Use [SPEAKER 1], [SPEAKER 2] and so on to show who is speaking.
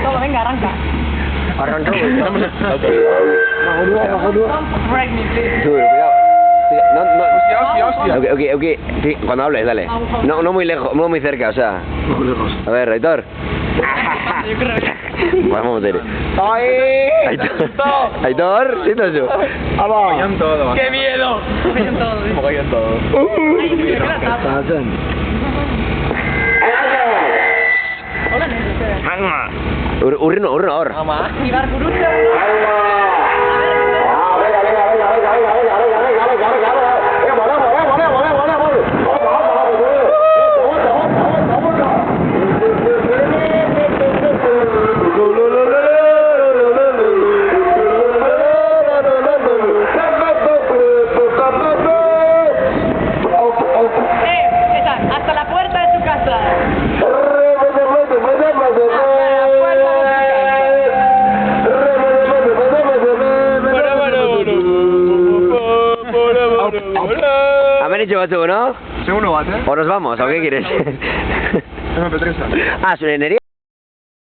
[SPEAKER 1] todo, venga, arranca.
[SPEAKER 2] Arranca,
[SPEAKER 1] Break me, please.
[SPEAKER 2] Cuidado. No.
[SPEAKER 3] Hostia.
[SPEAKER 2] Ok. Sí, cuando hables, dale. No muy lejos, no muy cerca, o sea.
[SPEAKER 3] Muy lejos.
[SPEAKER 2] A ver, Aitor.
[SPEAKER 1] Yo creo que...
[SPEAKER 2] Vamos a meter.
[SPEAKER 3] ¡Ay!
[SPEAKER 2] Aitor, siento yo.
[SPEAKER 3] ¡Vamos! Todo.
[SPEAKER 1] ¡Qué miedo! Fallan todos, ¿eh?
[SPEAKER 3] Fallan todo.
[SPEAKER 1] Ay, mira que la tapa. Hola, nene.
[SPEAKER 2] Urrino, ahora.
[SPEAKER 1] Ibar Gurucha. Hasta la puerta de tu casa.
[SPEAKER 2] ¿Habéis hecho bacho, no?
[SPEAKER 3] Segundo bate.
[SPEAKER 2] ¿O nos vamos? ¿O qué quieres?
[SPEAKER 3] MP3.
[SPEAKER 2] Ah, ¿su nenería?